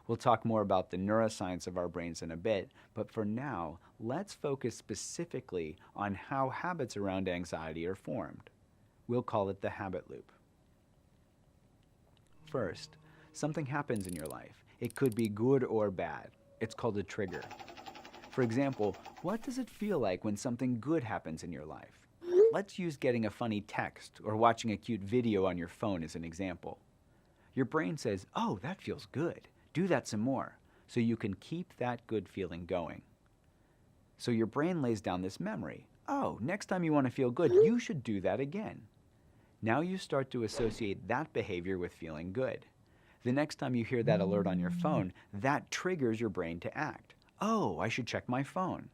We'll talk more about the neuroscience of our brains in a bit, but for now, let's focus specifically on how habits around anxiety are formed. We'll call it the habit loop. First, something happens in your life. It could be good or bad. It's called a trigger. For example, what does it feel like when something good happens in your life? Let's use getting a funny text or watching a cute video on your phone as an example. Your brain says, "Oh, that feels good. Do that some more," so you can keep that good feeling going. So your brain lays down this memory. Oh, next time you want to feel good, you should do that again. Now you start to associate that behavior with feeling good. The next time you hear that alert on your phone, that triggers your brain to act. Oh, I should check my phone.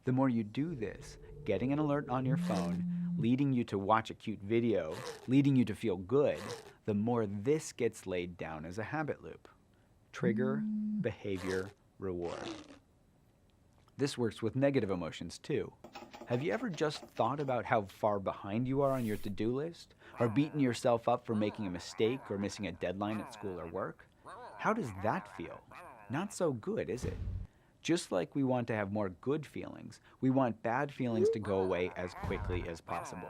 The more you do this, getting an alert on your phone, leading you to watch a cute video, leading you to feel good, the more this gets laid down as a habit loop. Trigger, behavior, reward. This works with negative emotions too. Have you ever just thought about how far behind you are on your to-do list? Or beaten yourself up for making a mistake or missing a deadline at school or work? How does that feel? Not so good, is it? Just like we want to have more good feelings, we want bad feelings to go away as quickly as possible.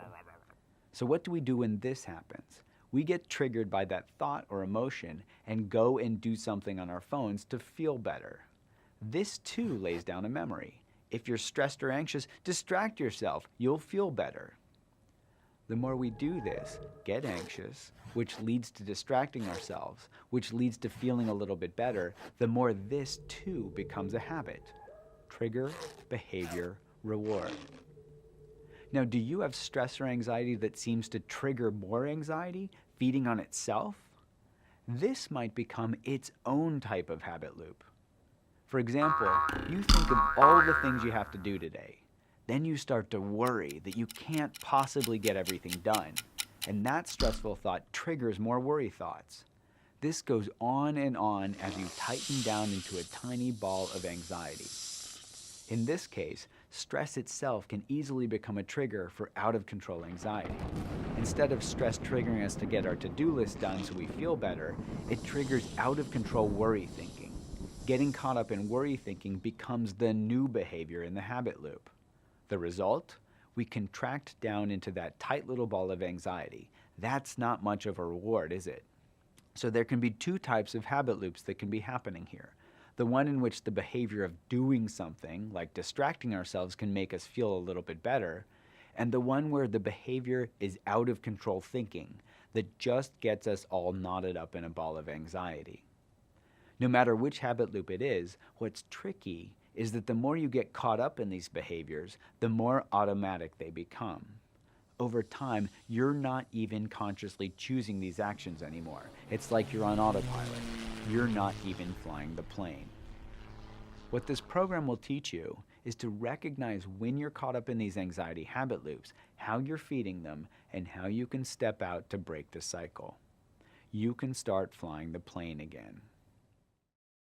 So what do we do when this happens? We get triggered by that thought or emotion and go and do something on our phones to feel better. This too lays down a memory. If you're stressed or anxious, distract yourself. You'll feel better. The more we do this, get anxious, which leads to distracting ourselves, which leads to feeling a little bit better, the more this too becomes a habit. Trigger, behavior, reward. Now, do you have stress or anxiety that seems to trigger more anxiety, feeding on itself? This might become its own type of habit loop. For example, you think of all the things you have to do today. Then you start to worry that you can't possibly get everything done. And that stressful thought triggers more worry thoughts. This goes on and on as you tighten down into a tiny ball of anxiety. In this case, stress itself can easily become a trigger for out-of-control anxiety. Instead of stress triggering us to get our to-do list done so we feel better, it triggers out-of-control worry thinking. Getting caught up in worry thinking becomes the new behavior in the habit loop. The result? We contract down into that tight little ball of anxiety. That's not much of a reward, is it? So there can be two types of habit loops that can be happening here. The one in which the behavior of doing something, like distracting ourselves, can make us feel a little bit better, and the one where the behavior is out of control thinking that just gets us all knotted up in a ball of anxiety. No matter which habit loop it is, what's tricky is that the more you get caught up in these behaviors, the more automatic they become. Over time, you're not even consciously choosing these actions anymore. It's like you're on autopilot. You're not even flying the plane. What this program will teach you is to recognize when you're caught up in these anxiety habit loops, how you're feeding them, and how you can step out to break the cycle. You can start flying the plane again.